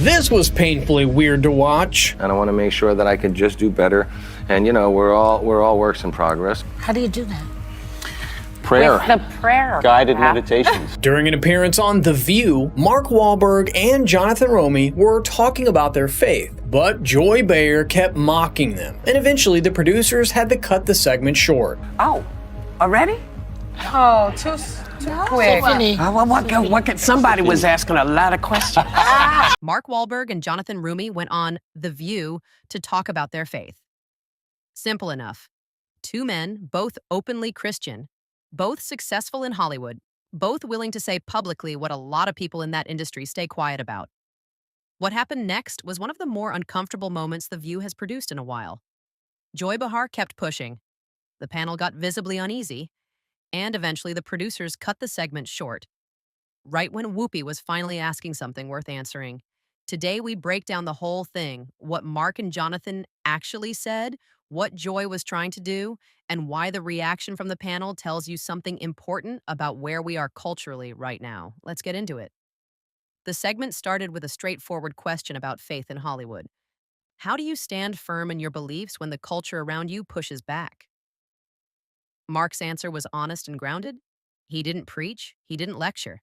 This was painfully weird to watch. And I want to make sure that I can just do better. And, you know, we're all works in progress. How do you do that? Prayer. With the prayer. Guided meditations. During an appearance on The View, Mark Wahlberg and Jonathan Roumie were talking about their faith, but Joy Behar kept mocking them, and eventually the producers had to cut the segment short. Oh, already? Oh, too quick. Somebody was asking a lot of questions. Mark Wahlberg and Jonathan Roumie went on The View to talk about their faith. Simple enough. Two men, both openly Christian, both successful in Hollywood, both willing to say publicly what a lot of people in that industry stay quiet about. What happened next was one of the more uncomfortable moments The View has produced in a while. Joy Behar kept pushing. The panel got visibly uneasy, and eventually the producers cut the segment short. Right when Whoopi was finally asking something worth answering. Today we break down the whole thing, what Mark and Jonathan actually said, what Joy was trying to do, and why the reaction from the panel tells you something important about where we are culturally right now. Let's get into it. The segment started with a straightforward question about faith in Hollywood. How do you stand firm in your beliefs when the culture around you pushes back? Mark's answer was honest and grounded. He didn't preach, he didn't lecture.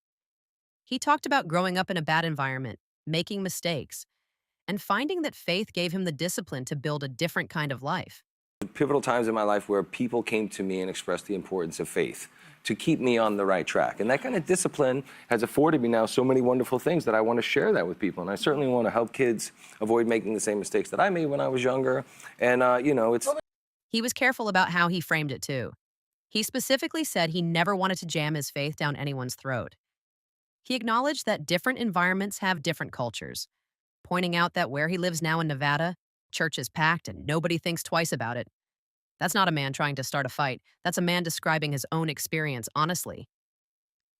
He talked about growing up in a bad environment, making mistakes, and finding that faith gave him the discipline to build a different kind of life. Pivotal times in my life where people came to me and expressed the importance of faith to keep me on the right track. And that kind of discipline has afforded me now so many wonderful things that I want to share that with people. And I certainly want to help kids avoid making the same mistakes that I made when I was younger. And, it's... He was careful about how he framed it, too. He specifically said he never wanted to jam his faith down anyone's throat. He acknowledged that different environments have different cultures, pointing out that where he lives now in Nevada, church is packed and nobody thinks twice about it. That's not a man trying to start a fight. That's a man describing his own experience honestly.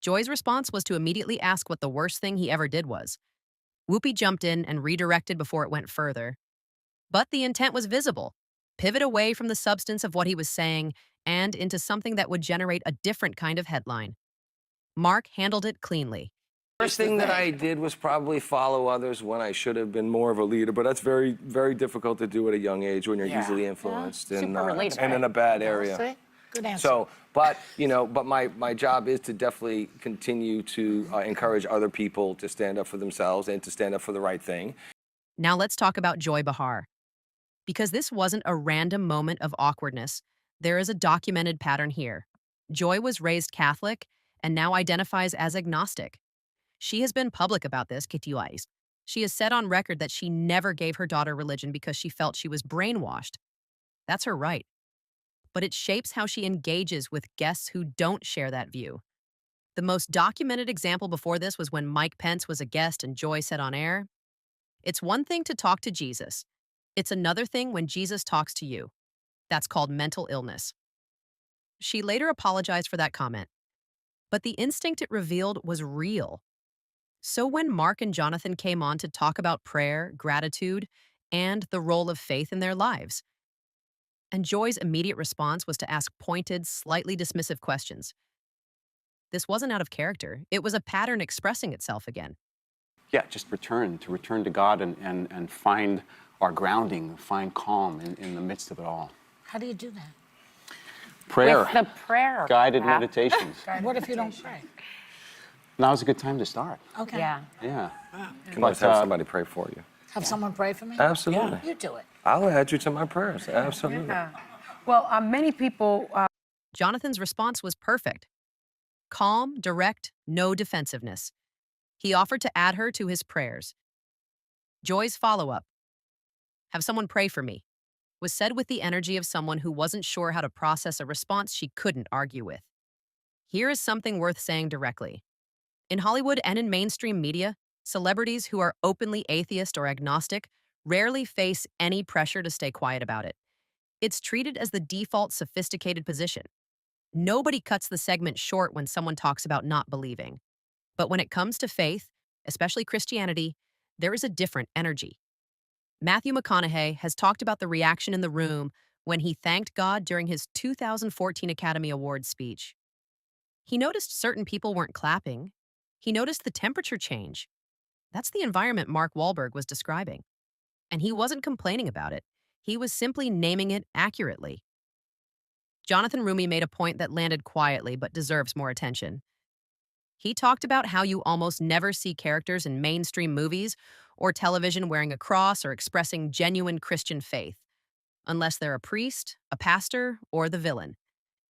Joy's response was to immediately ask what the worst thing he ever did was. Whoopi jumped in and redirected before it went further. But the intent was visible. Pivot away from the substance of what he was saying and into something that would generate a different kind of headline. Mark handled it cleanly. First thing that I did was probably follow others when I should have been more of a leader, but that's very, very difficult to do at a young age when you're easily influenced and in a bad area. See? Good answer. So, but my job is to definitely continue to encourage other people to stand up for themselves and to stand up for the right thing. Now let's talk about Joy Behar. Because this wasn't a random moment of awkwardness, there is a documented pattern here. Joy was raised Catholic and now identifies as agnostic. She has been public about this, Kitiwais. She has said on record that she never gave her daughter religion because she felt she was brainwashed. That's her right. But it shapes how she engages with guests who don't share that view. The most documented example before this was when Mike Pence was a guest and Joy said on air, "It's one thing to talk to Jesus. It's another thing when Jesus talks to you. That's called mental illness." She later apologized for that comment. But the instinct it revealed was real. So when Mark and Jonathan came on to talk about prayer, gratitude, and the role of faith in their lives, and Joy's immediate response was to ask pointed, slightly dismissive questions. This wasn't out of character. It was a pattern expressing itself again. Yeah, just return to God and find our grounding, find calm in the midst of it all. How do you do that? Prayer. With the prayer. Guided meditations. What if you don't pray? Now's a good time to start. Okay. Yeah. Yeah. You can always have somebody pray for you. Have someone pray for me? Absolutely. You do it. I'll add you to my prayers. Absolutely. Yeah. Well, many people... Jonathan's response was perfect. Calm, direct, no defensiveness. He offered to add her to his prayers. Joy's follow-up, "Have someone pray for me," was said with the energy of someone who wasn't sure how to process a response she couldn't argue with. Here is something worth saying directly. In Hollywood and in mainstream media, celebrities who are openly atheist or agnostic rarely face any pressure to stay quiet about it. It's treated as the default sophisticated position. Nobody cuts the segment short when someone talks about not believing. But when it comes to faith, especially Christianity, there is a different energy. Matthew McConaughey has talked about the reaction in the room when he thanked God during his 2014 Academy Awards speech. He noticed certain people weren't clapping. He noticed the temperature change. That's the environment Mark Wahlberg was describing. And he wasn't complaining about it. He was simply naming it accurately. Jonathan Roumie made a point that landed quietly but deserves more attention. He talked about how you almost never see characters in mainstream movies or television wearing a cross or expressing genuine Christian faith, unless they're a priest, a pastor, or the villain.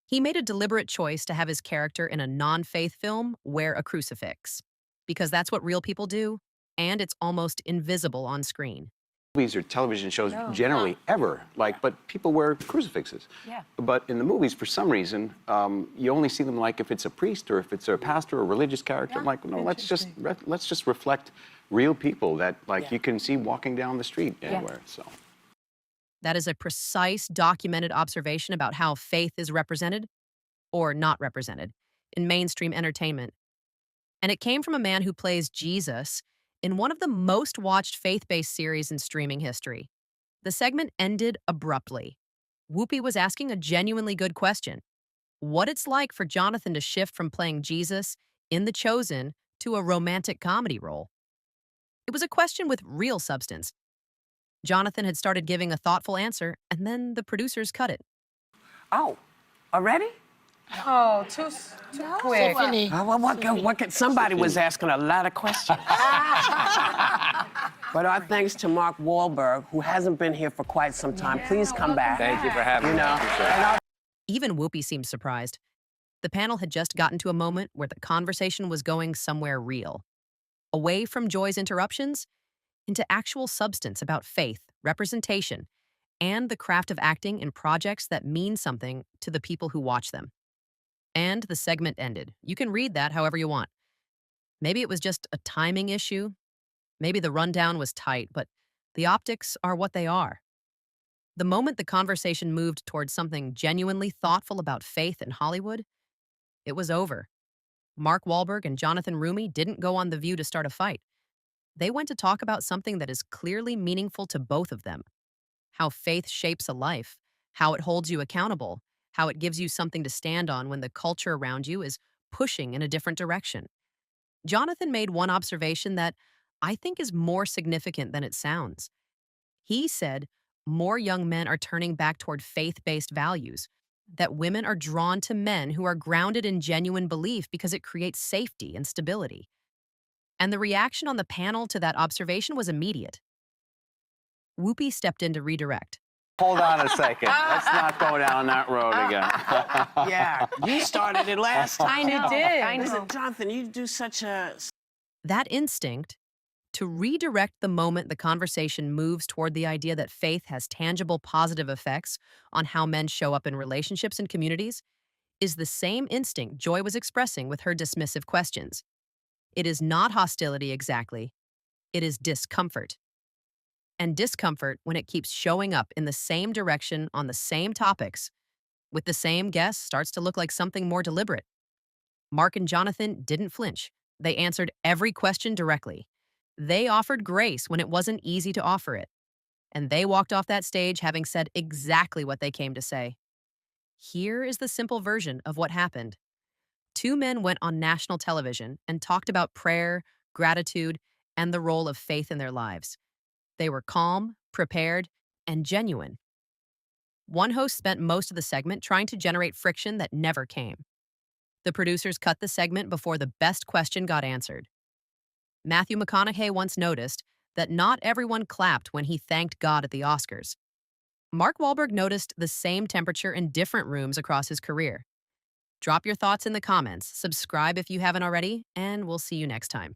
He made a deliberate choice to have his character in a non-faith film wear a crucifix, because that's what real people do, and it's almost invisible on screen. Movies or television shows generally ever, but people wear crucifixes. Yeah. But in the movies, for some reason, you only see them if it's a priest or if it's a pastor or a religious character. I'm like, no, let's just reflect real people that you can see walking down the street anywhere. So. That is a precise, documented observation about how faith is represented, or not represented, in mainstream entertainment. And it came from a man who plays Jesus in one of the most watched faith-based series in streaming history. The segment ended abruptly. Whoopi was asking a genuinely good question: what it's like for Jonathan to shift from playing Jesus in The Chosen to a romantic comedy role. It was a question with real substance. Jonathan had started giving a thoughtful answer, and then the producers cut it. Oh, already? Oh, too quick. Tiffany. Somebody was asking a lot of questions. But our thanks to Mark Wahlberg, who hasn't been here for quite some time. Please come back. Thank you for having me. Even Whoopi seemed surprised. The panel had just gotten to a moment where the conversation was going somewhere real. Away from Joy's interruptions, into actual substance about faith, representation, and the craft of acting in projects that mean something to the people who watch them. And the segment ended. You can read that however you want. Maybe it was just a timing issue. Maybe the rundown was tight, but the optics are what they are. The moment the conversation moved towards something genuinely thoughtful about faith in Hollywood, it was over. Mark Wahlberg and Jonathan Roumie didn't go on The View to start a fight. They went to talk about something that is clearly meaningful to both of them: how faith shapes a life, how it holds you accountable, how it gives you something to stand on when the culture around you is pushing in a different direction. Jonathan made one observation that I think is more significant than it sounds. He said more young men are turning back toward faith-based values, that women are drawn to men who are grounded in genuine belief because it creates safety and stability. And the reaction on the panel to that observation was immediate. Whoopi stepped in to redirect. Hold on a second. Let's not go down that road again. Yeah, you started it last time. You did. I know. Jonathan, you do such a... That instinct to redirect the moment the conversation moves toward the idea that faith has tangible positive effects on how men show up in relationships and communities is the same instinct Joy was expressing with her dismissive questions. It is not hostility exactly. It is discomfort. And discomfort, when it keeps showing up in the same direction on the same topics, with the same guests, starts to look like something more deliberate. Mark and Jonathan didn't flinch. They answered every question directly. They offered grace when it wasn't easy to offer it. And they walked off that stage having said exactly what they came to say. Here is the simple version of what happened. Two men went on national television and talked about prayer, gratitude, and the role of faith in their lives. They were calm, prepared, and genuine. One host spent most of the segment trying to generate friction that never came. The producers cut the segment before the best question got answered. Matthew McConaughey once noticed that not everyone clapped when he thanked God at the Oscars. Mark Wahlberg noticed the same temperature in different rooms across his career. Drop your thoughts in the comments, subscribe if you haven't already, and we'll see you next time.